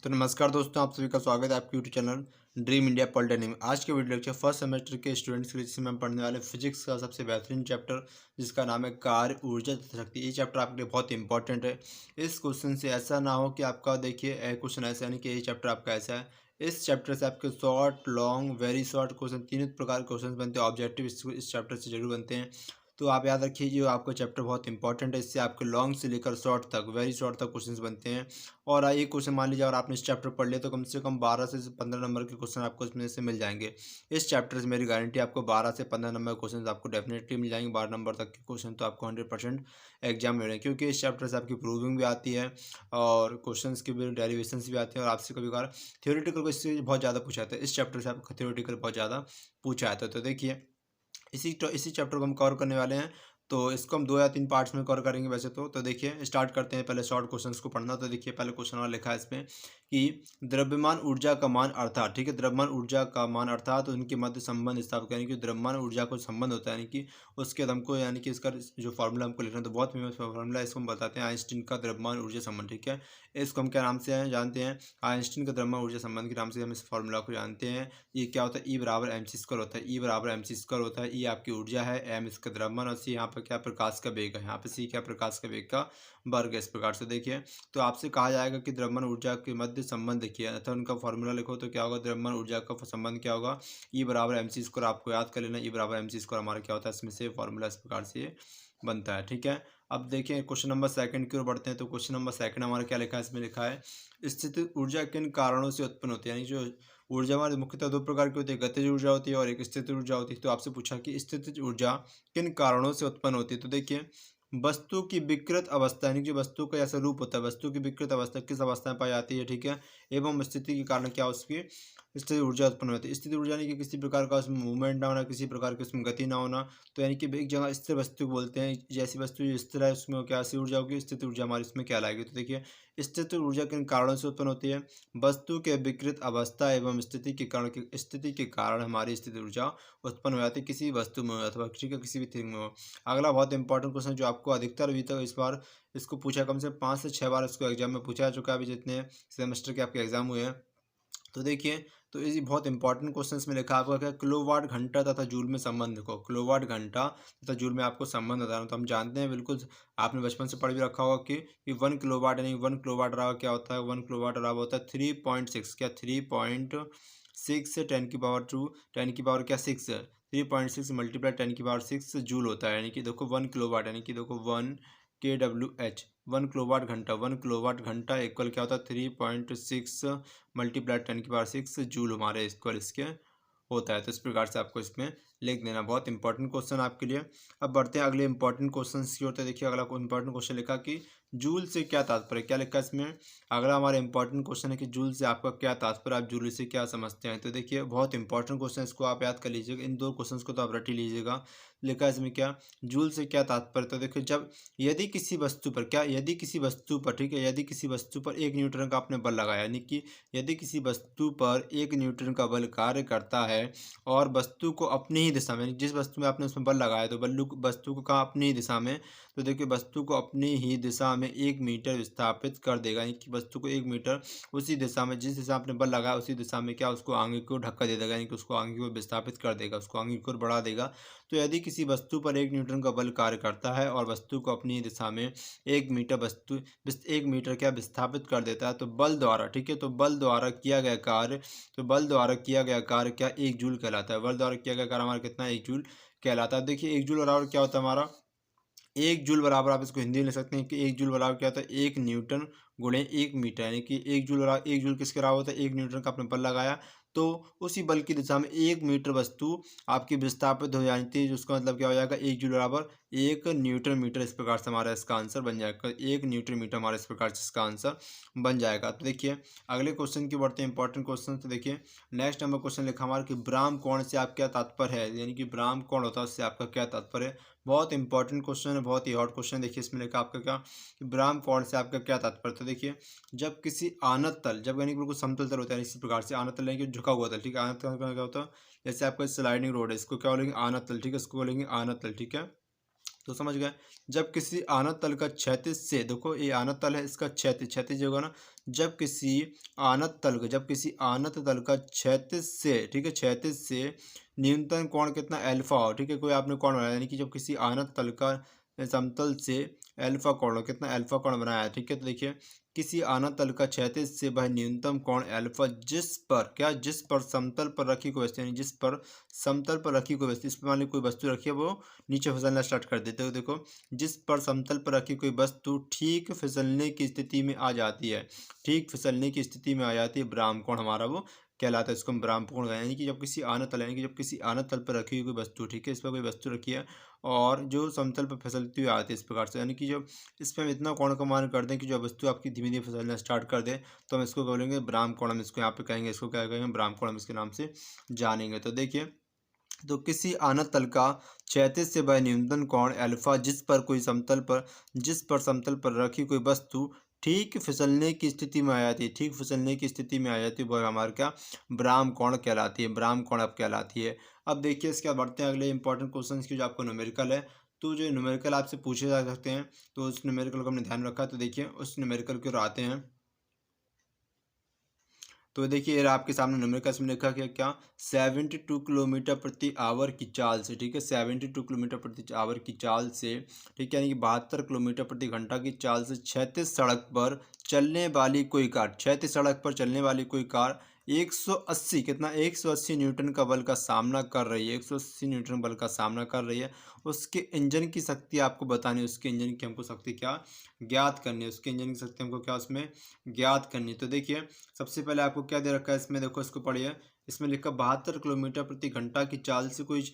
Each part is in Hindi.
तो नमस्कार दोस्तों, आप सभी का स्वागत है आपके YouTube channel dream India polytechnic में। आज के वीडियो लेक्चर फर्स्ट सेमेस्टर के स्टूडेंट्स के लिए जिसमें हम पढ़ने वाले फिजिक्स का सबसे बेहतरीन चैप्टर जिसका नाम है कार्य ऊर्जा तथा शक्ति। ये चैप्टर आपके लिए बहुत इंपॉर्टेंट है। इस क्वेश्चन से ऐसा ना हो कि आपका देखिए क्वेश्चन ऐसा नहीं कि ये चैप्टर आपका ऐसा है। इस चैप्टर से आपके short, long, very short question तीनों प्रकार के क्वेश्चन बनते हैं। ऑब्जेक्टिव इस चैप्टर से जरूर बनते हैं। तो आप याद रखिए जो आपका चैप्टर बहुत इंपॉर्टेंट है। इससे आपके लॉन्ग से लेकर शॉर्ट तक, वेरी शॉर्ट तक क्वेश्चंस बनते हैं। और ये क्वेश्चन मान लीजिए अगर आपने इस चैप्टर पढ़ लिया तो कम से कम 12 से 15 नंबर के क्वेश्चन आपको इसमें से मिल जाएंगे। इस चैप्टर से मेरी गारंटी आपको 12 से 15 नंबर के क्वेश्चन आपको डेफिनेटली मिल जाएंगे। 12 नंबर तक के क्वेश्चन तो आपको 100% एग्जाम में मिलेंगे, क्योंकि इस चैप्टर से आपकी प्रूविंग भी आती है और क्वेश्चन की भी डेरिवेशंस भी आते हैं। और आपसे कभी कभार थियोरेटिकल को इससे बहुत ज़्यादा पूछा जाता है। इस चैप्टर से आपको थियोरेटिकल बहुत ज़्यादा पूछा जाता है। तो देखिए इसी चैप्टर को हम कवर करने वाले हैं। तो इसको हम 2 या 3 पार्ट्स में कवर करेंगे वैसे तो देखिए स्टार्ट करते हैं पहले शॉर्ट क्वेश्चंस को पढ़ना। तो देखिए पहले क्वेश्चन और लिखा है इसमें कि द्रव्यमान ऊर्जा का मान अर्थात, ठीक है, द्रव्यमान ऊर्जा का मान अर्थात उनके मध्य संबंध स्थापित करें। कि द्रव्यमान ऊर्जा को संबंध होता है, यानी कि उसके हमको, यानी कि इसका जो फार्मूला हमको लिखना है तो बहुत फेमस फार्मूला, इसको हम बताते हैं आइंस्टीन का द्रव्यमान ऊर्जा संबंध। ठीक है, इसको हम क्या नाम से जानते हैं? आइंस्टीन का द्रव्यमान ऊर्जा संबंध के नाम से हम इस फार्मूला को जानते हैं। ये क्या होता है? ई बराबर एम सी स्क्वायर होता है। ई बराबर एम सी स्क्वायर होता है। ई आपकी ऊर्जा है, एम इसका द्रव्यमान, और सी यहाँ पर क्या प्रकाश का वेग है। यहाँ पे सी क्या प्रकाश का वेग का वर्ग है। इस प्रकार से देखिए तो आपसे कहा जाएगा कि द्रव्यमान ऊर्जा के मध्य संबंध देखिए, अतः उनका फॉर्मूला लिखो तो क्या होगा? द्रव्यमान ऊर्जा का संबंध क्या होगा? ई बराबर एम सी स्क्वायर। आपको याद कर लेना, ई बराबर एम सी स्क्वायर हमारा क्या होता है, इसमें से फॉर्मूला इस प्रकार से बनता है। ठीक है, अब देखिए क्वेश्चन नंबर सेकंड की ओर बढ़ते हैं। तो क्वेश्चन नंबर सेकंड हमारा क्या लिखा है? इसमें लिखा है स्थितिज ऊर्जा किन कारणों से उत्पन्न होती है। यानी जो ऊर्जा हमारे मुख्यतः 2 प्रकार की होती है, गतिज ऊर्जा होती है और एक स्थितिज ऊर्जा होती है। तो आपसे पूछा कि स्थितिज ऊर्जा किन कारणों से उत्पन्न होती है। तो देखिए वस्तु की विकृत अवस्था, यानी कि वस्तु का ऐसा रूप होता है, वस्तु की विकृत अवस्था किस अवस्था में पाई जाती है। ठीक है, एवं स्थिति के कारण क्या उसकी स्थिति ऊर्जा उत्पन्न होती है। स्थिति ऊर्जा यानी कि किसी प्रकार का उसमें मूवमेंट ना होना, किसी प्रकार की उसमें गति ना होना। तो यानी कि एक जगह स्थिर वस्तु को बोलते हैं। जैसी वस्तु जो स्थिर है उसमें क्या सी ऊर्जा होगी, स्थिति ऊर्जा हमारी इसमें क्या लाएगी। तो देखिए स्थिति ऊर्जा किन कारणों से उत्पन्न होती है? वस्तु के विकृत अवस्था एवं स्थिति के कारण हमारी स्थिति ऊर्जा उत्पन्न हो जाती है, किसी वस्तु में अथवा ठीक है किसी भी थिंग में हो। अगला बहुत इंपॉर्टेंट क्वेश्चन जो आपको अधिकतर अभी तक इस बार इसको पूछा, कम से 5 से 6 बार इसको एग्जाम में पूछा जा चुका है अभी जितने सेमेस्टर के आपके एग्जाम हुए हैं। तो देखिए तो ये बहुत इंपॉर्टेंट क्वेश्चन में लिखा है आपका क्या? किलोवाट घंटा तथा जूल में संबंध देखो। किलोवाट घंटा तथा जूल में आपको संबंध बताना। तो हम जानते हैं बिल्कुल, आपने बचपन से पढ़ भी रखा होगा कि 1 किलोवाट, यानी 1 किलोवाट आवर क्या होता है? 1 किलोवाट आवर होता है 3.6 क्या 3.6 से 10 की पावर 2, 10 की पावर क्या 6 है, 3.6 मल्टीप्लाई 10 की पावर 6 जूल होता है। यानी कि देखो 1 किलोवाट, यानी कि देखो 1 KWH 1 किलोवाट घंटा, 1 किलोवाट घंटा इक्वल क्या होता है? 3.6 मल्टीप्लाई 10 की पावर 6 जूल हमारे इक्वल इसके होता है। तो इस प्रकार से आपको इसमें लिख देना। बहुत इंपॉर्टेंट क्वेश्चन आपके लिए। अब बढ़ते हैं अगले इंपॉर्टेंट क्वेश्चन की ओर। देखिए अगला इंपॉर्टेंट क्वेश्चन लिखा कि जूल से क्या तात्पर्य, क्या लिखा है इसमें? अगला हमारा इंपॉर्टेंट क्वेश्चन है कि जूल से आपका क्या तात्पर्य, आप जूल से क्या समझते हैं। तो देखिए बहुत इंपॉर्टेंट क्वेश्चन, इसको आप याद कर लीजिएगा। इन 2 क्वेश्चन को तो आप रट ही लीजिएगा। लिखा है इसमें क्या? जूल से क्या तात्पर्य। तो देखिए जब यदि किसी वस्तु पर क्या, यदि किसी वस्तु पर, ठीक है, यदि किसी वस्तु पर 1 न्यूटन का आपने बल लगाया, यानी कि यदि किसी वस्तु पर 1 न्यूटन का बल कार्य करता है और वस्तु को अपनी ही दिशा में, जिस वस्तु में आपने उसमें बल लगाया तो वस्तु को कहाँ? अपनी ही दिशा में। तो देखिए वस्तु को अपनी ही दिशा में 1 मीटर विस्थापित कर देगा, यानी कि वस्तु को 1 मीटर उसी दिशा में, जिस दिशा आपने बल लगाया उसी दिशा में क्या उसको आगे की ओर धक्का दे देगा, यानी कि उसको आगे की ओर विस्थापित कर देगा, उसको आगे की ओर बढ़ा देगा। तो यदि किसी वस्तु पर 1 न्यूटन का बल कार्य करता है और वस्तु को अपनी ही दिशा में 1 मीटर क्या विस्थापित कर देता है, तो बल द्वारा, ठीक है, तो बल द्वारा किया गया कार्य, तो बल द्वारा किया गया कार्य क्या 1 जूल कहलाता है। बल द्वारा किया गया कार्य हमारा कितना? 1 जूल कहलाता है। देखिए 1 जूल बराबर क्या होता है हमारा? 1 जूल बराबर आप इसको हिंदी में लिख सकते हैं कि 1 जूल बराबर क्या होता है? 1 न्यूटन गुणे 1 मीटर, यानी कि 1 जूल बराबर 1 जूल किसके बराबर होता है? 1 न्यूटन का आपने बल लगाया तो उसी बल की दिशा में 1 मीटर वस्तु आपकी विस्थापित हो जाती है। उसका मतलब क्या हो जाएगा? 1 जूल बराबर 1 न्यूटन मीटर। इस प्रकार से हमारा इसका आंसर बन जाएगा 1 न्यूटन मीटर, हमारा इस प्रकार से इसका आंसर बन जाएगा। तो देखिए अगले क्वेश्चन की बढ़ते हैं इंपॉर्टेंट क्वेश्चन। तो देखिए नेक्स्ट नंबर क्वेश्चन लिखा हमारा कि ब्राह्म कोण से आप क्या तात्पर्य है, यानी कि ब्राह्म कोण होता है उससे आपका क्या तात्पर्य है। बहुत इंपॉर्टेंट क्वेश्चन है, बहुत ही हॉट क्वेश्चन। देखिए इसमें लिखा आपका क्या कि ब्राह्म कोण से आपका क्या तात्पर्य। तो देखिए जब किसी आनत तल, जब यानी कि बिल्कुल समतल तल होता है, इसी प्रकार से आनत तल यानी कि झुका हुआ तल, ठीक है, आनत तल का क्या होता है? जैसे आपका स्लाइडिंग रोड है, इसको क्या बोलेंगे? आनत तल, ठीक है, इसको बोलेंगे आनत तल। ठीक है, तो समझ गए। जब किसी आनत तल का क्षैतिज से, देखो ये आनत तल है, इसका क्षैतिज क्षैतिज होगा ना। जब किसी आनत तल का क्षैतिज से, ठीक है, क्षैतिज से न्यूनतम कोण कितना अल्फा हो, ठीक है, कोई आपने कोण बनाया, यानी कि जब किसी आनत तल का समतल से अल्फा कोण हो, कितना अल्फा कोण बनाया है, ठीक है। तो देखिए किसी आनत तल का क्षैतिज से वह न्यूनतम कोण अल्फा जिस पर समतल पर रखी कोई वस्तु, यानी जिस पर समतल पर रखी कोई वस्तु, इस पर मान ली कोई वस्तु रखी है, वो नीचे फिसलना स्टार्ट कर देते हो। देखो जिस पर समतल पर रखी कोई वस्तु ठीक फिसलने की स्थिति में आ जाती है, ठीक फिसलने की स्थिति में आ जाती है, ब्राह्म कोण हमारा वो कहलाता है। इसको हम ब्राह्म कोण यानी कि जब किसी आनत तल, यानी कि जब किसी आनत तल पर रखी हुई कोई वस्तु, ठीक है, इस पर कोई वस्तु रखी है और जो समतल पर फिसलती हुई आती है इस प्रकार से, यानी कि जब इस पर हम इतना कोण का मान कर दें कि जो वस्तु आपकी धीमे धीमे फिसलना स्टार्ट कर दे, तो हम इसको बोलेंगे ब्राह्म कोण। हम इसको यहाँ पे कहेंगे, इसको क्या कहेंगे, ब्राह्म कोण, हम इसके नाम से जानेंगे। तो देखिए, तो किसी आनत तल का क्षैतिज से वह न्यूनतम कोण अल्फा जिस पर समतल पर रखी कोई वस्तु ठीक फिसलने की स्थिति में आ जाती है, ठीक फिसलने की स्थिति में आ जाती है, वह हमारे क्या ब्राह्म कोण कहलाती है, ब्राह्म कोण अब कहलाती है। अब देखिए इसके बाद बढ़ते हैं अगले इंपॉर्टेंट क्वेश्चन की, जो आपको न्यूमेरिकल है। तो जो न्यूमेरिकल आपसे पूछे जा सकते हैं, तो उस न्यूमेरिकल को हमने ध्यान रखा। तो देखिए उस न्यूमेरिकल की ओर आते हैं। तो देखिए ये आपके सामने न्यूमेरिकल में लिखा क्या क्या 72 किलोमीटर प्रति आवर की चाल से, ठीक है, 72 किलोमीटर प्रति आवर की चाल से, ठीक है, यानी कि 72 किलोमीटर प्रति घंटा की चाल से क्षैतिज सड़क पर चलने वाली कोई कार, क्षैतिज सड़क पर चलने वाली कोई कार 180, कितना 180 न्यूटन का बल का सामना कर रही है, 180 न्यूटन बल का सामना कर रही है। उसके इंजन की शक्ति आपको बतानी है, उसके इंजन की हमको शक्ति क्या ज्ञात करनी है, उसके इंजन की शक्ति हमको क्या उसमें ज्ञात करनी है। तो देखिए सबसे पहले आपको क्या दे रखा है इसमें, देखो इसको पढ़िए। इसमें लिखा 72 किलोमीटर प्रति घंटा की चाल से कोई,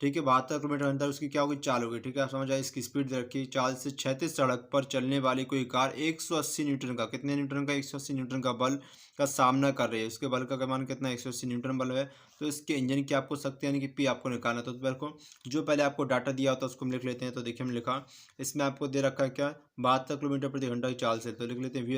ठीक है, 72 किलोमीटर घंटा उसकी क्या होगी, चाल होगी, ठीक है, आप समझ आए। इसकी स्पीड दे रखी है, चाल से क्षैतिज सड़क पर चलने वाली कोई कार 180 न्यूटन का, कितने न्यूटन का, 180 न्यूटन का बल का सामना कर रही है। उसके बल का मान कितना 180 न्यूटन बल है। तो इसके इंजन की आपको शक्ति यानी कि पी आपको निकालना। तो देखो जो पहले आपको डाटा दिया होता है उसको हम लिख लेते हैं। तो देखिए हम लिखा, इसमें आपको दे रखा है क्या 72 किलोमीटर प्रति घंटा की चाल से, तो लिख लेते हैं वी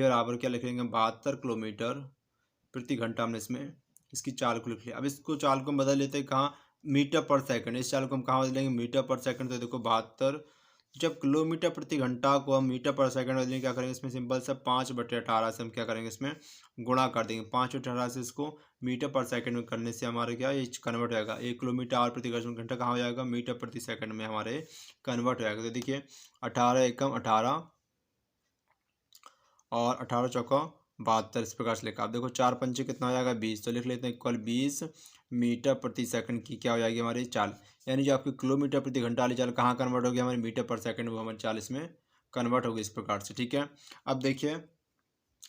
और आवर क्या लिख लेंगे 72 किलोमीटर प्रति घंटा। हमने इसमें इसकी चाल को लिख लिया। अब इसको चाल को हम बदल लेते हैं कहाँ, मीटर पर सेकंड। इस चाल को हम कहाँ बदलेंगे, मीटर पर सेकंड। तो देखो 72, जब किलोमीटर प्रति घंटा को हम मीटर पर सेकंड बदलेंगे, क्या करेंगे इसमें सिंपल सा 5/18 से हम क्या करेंगे इसमें गुणा कर देंगे। 5/18 से इसको मीटर पर सेकंड में करने से हमारे क्या ये कन्वर्ट हो जाएगा, 1 किलोमीटर आवर प्रति घंटा कहाँ हो जाएगा, मीटर प्रति सेकंड में हमारे कन्वर्ट हो जाएगा। तो देखिए 18 एकम 18 और 18 चौका 72, इस प्रकार से लिखा। आप देखो 4 पंचे कितना हो जाएगा 20, तो लिख लेते हैं इक्वल 20 मीटर प्रति सेकंड की क्या हो जाएगी हमारी चाल, यानी जो आपकी किलोमीटर प्रति घंटा वाली चाल कहाँ कन्वर्ट होगी हमारी मीटर पर सेकंड, वो हमारी चाल इसमें कन्वर्ट होगी इस प्रकार से, ठीक है। अब देखिए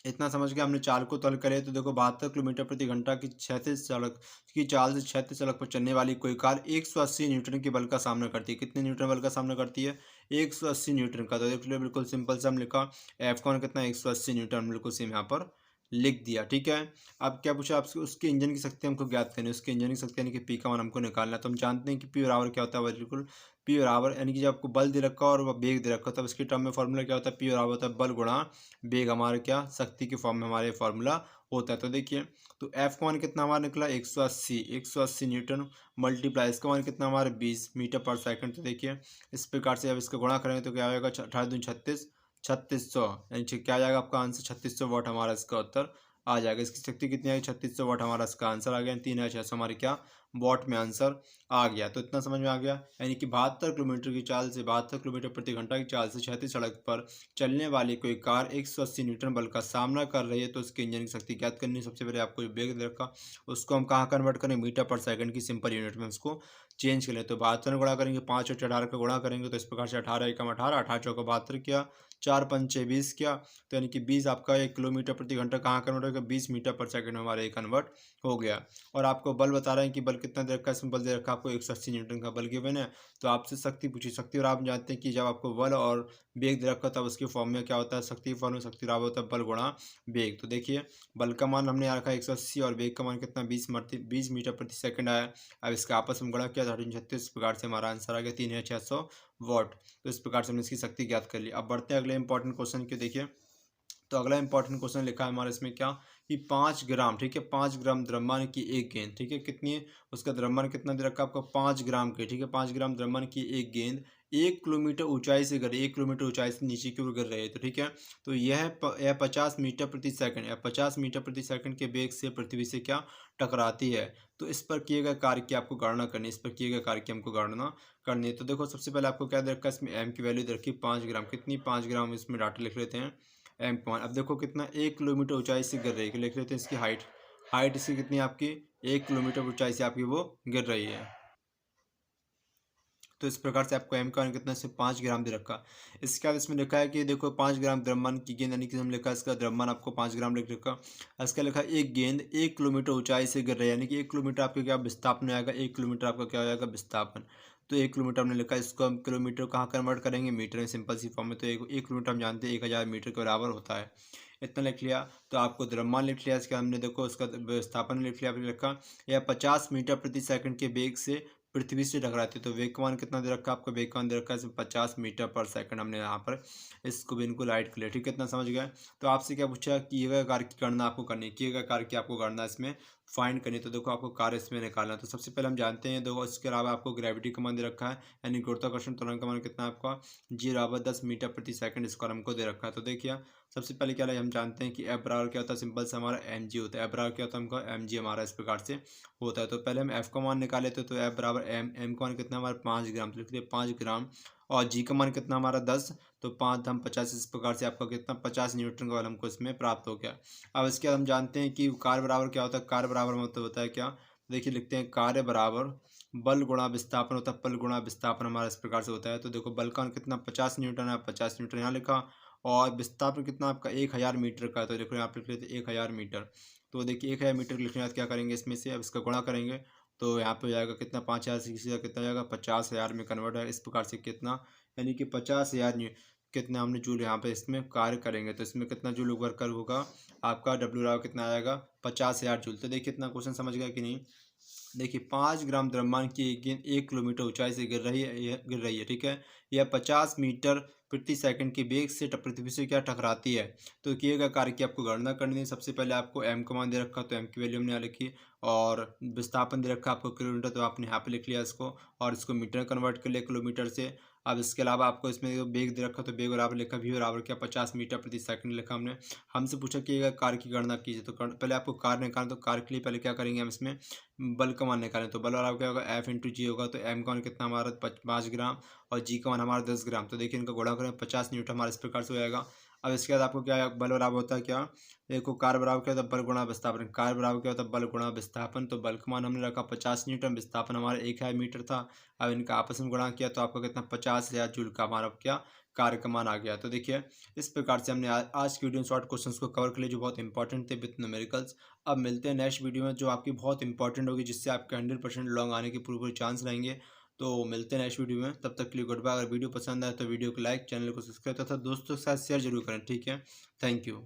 इतना समझ के हमने चाल को तल करे। तो देखो 72 किलोमीटर प्रति घंटा की क्षैतिज सड़क की चाल से क्षैतिज सड़क पर चलने वाली कोई कार 180 न्यूटन के बल का सामना करती है। कितने न्यूटन बल का सामना करती है, 180 न्यूटन का। तो देख लो बिल्कुल सिंपल से हम लिखा एफ कौन कितना 180 न्यूटन, बिल्कुल सेम यहाँ पर लिख दिया, ठीक है। अब क्या पूछा आपसे, उसके इंजन की शक्ति हमको ज्ञात करनी है, उसके इंजन की शक्ति यानी कि पी का मान हमको निकालना है। तो हम जानते हैं कि पी बराबर क्या होता है, बिल्कुल पी बराबर, यानी कि जब आपको बल दे रखा और वेग दे रखा, तब इसके टर्म में फॉर्मूला क्या होता है, पी बराबर होता है बल गुणा वेग, हमारे क्या शक्ति के फॉर्म में हमारे फॉर्मूला होता है। तो देखिए तो एफ का मान कितना हमारा निकला 180 न्यूटन मल्टीप्लाई इसका मान कितना हमारे 20 मीटर पर सेकंड। तो देखिए इस प्रकार से अब इसका गुणा करेंगे तो क्या आएगा 18×2 3600, यानी क्या आ जाएगा आपका आंसर 3600 वाट हमारा इसका उत्तर आ जाएगा। इसकी शक्ति कितनी आई 3600 वाट, हमारा इसका आंसर आ गया 3600 हमारे क्या वाट में आंसर आ गया। तो इतना समझ में आ गया, यानी कि 72 किलोमीटर की चाल से 72 किलोमीटर प्रति घंटा की चाल से क्षैतिज सड़क पर चलने वाली कोई कार 180 न्यूटन बल का सामना कर रही है। तो उसके इंजन की शक्ति ज्ञात करनी है। सबसे पहले आपको वेग दे रखा, उसको हम कहाँ कन्वर्ट करें, मीटर पर सेकंड की सिंपल यूनिट में उसको चेंज कर लें। तो 72 में गुणा करेंगे, 5 और 18 का गुणा करेंगे, तो इस प्रकार से 18 एकम 18, 18 चौका 72 किया, 4 पंचे 20 किया, तो यानी कि 20 आपका 1 किलोमीटर प्रति घंटा कहाँ कन्वर्ट होगा 20 मीटर पर सेकंड में हमारा ये कन्वर्ट हो गया। और आपको बल बता रहे हैं कि बल कितना दे रखा है, इसमें बल दे रखा है आपको 180 न्यूटन का बल गिवन है। तो आपसे शक्ति पूछी, शक्ति और आप जानते हैं कि जब आपको बल और वेग दे रखा तब उसके फॉर्म में क्या होता है, शक्ति फॉर्म में शक्ति बराबर होता है बल गुणा वेग। तो देखिए बल का मान हमने यहाँ रखा 180 और वेग का मान कितना 20 मीटर प्रति सेकंड आया। अब इसका आपस में गुणा किया 336 प्रकार से हमारा आंसर आ गया 3600 वाट। तो इस प्रकार से हमने इसकी शक्ति ज्ञात कर ली। अब बढ़ते हैं अगले इंपॉर्टेंट क्वेश्चन के। देखिए तो अगला इंपॉर्टेंट क्वेश्चन लिखा है हमारे इसमें क्या कि 5 ग्राम, ठीक है, 5 ग्राम द्रव्यमान की एक गेंद, ठीक है, कितनी है उसका द्रव्यमान कितना दे रखा है आपको 5 ग्राम के, ठीक है, 5 ग्राम द्रव्यमान की एक गेंद 1 किलोमीटर ऊंचाई से गिर रही है, 1 किलोमीटर ऊंचाई से नीचे की ओर गिर रही है, तो ठीक है। तो यह 50 मीटर प्रति सेकंड या 50 मीटर प्रति सेकंड के वेग से पृथ्वी से क्या टकराती है। तो इस पर किए गए कार्य की आपको गणना करनी है, इस पर किए गए कार्य की हमको गणना करनी है। तो देखो सबसे पहले आपको क्या दे रखा है इसमें एम की वैल्यू दे रखी है 5 ग्राम, कितनी 5 ग्राम इसमें डाटा लिख लेते हैं एम पॉइंट। अब देखो कितना 1 किलोमीटर ऊंचाई से गिर रही है, लिख लेते हैं इसकी हाइट, हाइट इसकी कितनी आपकी 1 किलोमीटर ऊंचाई से आपकी वो गिर रही है। तो इस प्रकार से आपको एम का मान कितना से 5 ग्राम दे रखा। इसके बाद इसमें लिखा है कि देखो 5 ग्राम द्रव्यमान की गेंद, यानी कि हम लिखा है इसका द्रव्यमान आपको 5 ग्राम लिख रखा। इसका लिखा है एक गेंद 1 किलोमीटर ऊंचाई से गिर रही है, यानी कि 1 किलोमीटर आपका क्या विस्थापन आएगा, 1 किलोमीटर आपका क्या हो जाएगा विस्थापन। तो 1 किलोमीटर हमने लिखा है, इसको हम किलोमीटर कहाँ कन्वर्ट करेंगे मीटर में, सिंपल सी फॉर्म में। तो 1 किलोमीटर हम जानते हैं 1000 मीटर के बराबर होता है। इतना लिख लिया। तो आपको द्रव्यमान लिख लिया, इसका हमने देखो उसका विस्थापन लिख लिया, आपने लिखा यह 50 मीटर प्रति सेकंड के वेग से पृथ्वी से टकराती है। तो वेग का मान कितना दे रखा है आपका, वेग का मान दे रखा है इसमें 50 मीटर पर सेकंड, हमने यहाँ पर इसको भी इनको राइट कर लिया, ठीक है, इतना समझ गए। तो आपसे क्या पूछा, किए गए कार्य की गणना आपको करनी है, किए गए कार्य की आपको गणना इसमें फाइंड करनी है। तो देखो आपको कार्य इसमें निकालना है। तो सबसे पहले हम जानते हैं, देखो इसके अलावा आपको ग्रेविटी का मान दे रखा है, यानी गुरुत्वाकर्षण त्वरण का मान कितना है आपका 0 = 10 मीटर प्रति सेकंड, इसको हमको दे रखा है। तो देखिए सबसे पहले क्या है, हम जानते हैं कि एफ बराबर क्या होता है, सिंपल से हमारा एम जी होता है। एफ बराबर क्या होता है हमको एम जी हमारा इस प्रकार से होता है। तो पहले हम एफ का मान निकाले थे, तो एफ बराबर एम का मान कितना हमारा 5 ग्राम, तो लिख दिया 5 ग्राम। और जी का मान कितना हमारा 10, तो 5 हम 50, इस प्रकार से आपका कितना 50 न्यूटन का बल हमको इसमें प्राप्त हो गया। अब इसके बाद हम जानते हैं कि कार्य बराबर क्या होता है, कार्य बराबर मतलब होता है क्या, देखिए लिखते हैं कार्य बराबर बल गुणा विस्थापन होता है, बल गुणा विस्थापन हमारा इस प्रकार से होता है। तो देखो बल का मान कितना 50 न्यूटन है, 50 न्यूटन यहाँ लिखा, और विस्थापन कितना आपका 1000 मीटर का है। तो देखो यहाँ पे लिख लेते 1000 मीटर। तो देखिए 1000 मीटर लिखने के बाद क्या करेंगे, इसमें से अब इसका गुणा करेंगे, तो यहाँ पे हो जाएगा कितना 5000 से किसी का कितना हो जाएगा 50,000 में कन्वर्ट है, इस प्रकार से कितना, यानी कि 50,000 कितना हमने जूल यहाँ पे इसमें कार्य करेंगे। तो इसमें कितना जूल वर्कर होगा आपका, डब्ल्यू राव कितना आएगा 50,000 जूल। तो देखिए इतना क्वेश्चन समझ गया कि नहीं। देखिए 5 ग्राम द्रव्यमान की एक गेंद 1 किलोमीटर ऊंचाई से गिर रही है, ठीक है। यह 50 मीटर प्रति सेकंड के वेग से पृथ्वी से क्या टकराती है। तो किए गए कार्य की आपको गणना करनी है। सबसे पहले आपको एम का मान दे रखा, तो एम की वैल्यू हमने यहाँ लिखी, और विस्थापन दे रखा आपको किलोमीटर, तो आपने यहाँ पे लिख लिया इसको, और इसको मीटर कन्वर्ट कर लिया किलोमीटर से। अब इसके अलावा आपको इसमें जो वेग दे रखा, तो वेग बराबर लिखा वी बराबर क्या 50 मीटर प्रति सेकंड लिखा हमने। हमसे पूछा कि कार्य की गणना कीजिए, तो पहले आपको कार्य निकालना, तो कार्य के लिए पहले क्या करेंगे हम इसमें बल का मान निकालें। तो बल बराबर क्या होगा एफ इंटू जी होगा। तो एम का मान कितना हमारा 5 ग्राम, और जी का मान हमारा 10 ग्राम। तो देखिए इनका गुणा करें 50 न्यूटन हमारा इस प्रकार से हो जाएगा। अब इसके बाद आपको क्या है, बल बराबर होता है क्या, देखो कार्य बराबर क्या होता है बल गुणा विस्थापन, कार्य बराबर क्या होता है बल गुणा विस्थापन। तो बल का मान हमने रखा 50 न्यूटन, विस्थापन हमारा 1000 मीटर था। अब इनका आपस में गुणा किया, तो आपका कितना 50,000 जूल का हमारा क्या कार्य का मान आ गया। तो देखिए इस प्रकार से हमने आज की वीडियो में शॉर्ट क्वेश्चंस को कवर कर लिए, जो बहुत इंपॉर्टेंट थे विथ न्यूमेरिकल्स। अब मिलते हैं नेक्स्ट वीडियो में, जो आपकी बहुत इंपॉर्टेंट होगी, जिससे आपके 100% लॉन्ग आने के पूरे पूरे चांस रहेंगे। तो मिलते हैं नेक्स्ट वीडियो में, तब तक के लिए गुड बाय। अगर वीडियो पसंद आए तो वीडियो को लाइक, चैनल को सब्सक्राइब तथा दोस्तों के साथ शेयर जरूर करें, ठीक है। Thank you.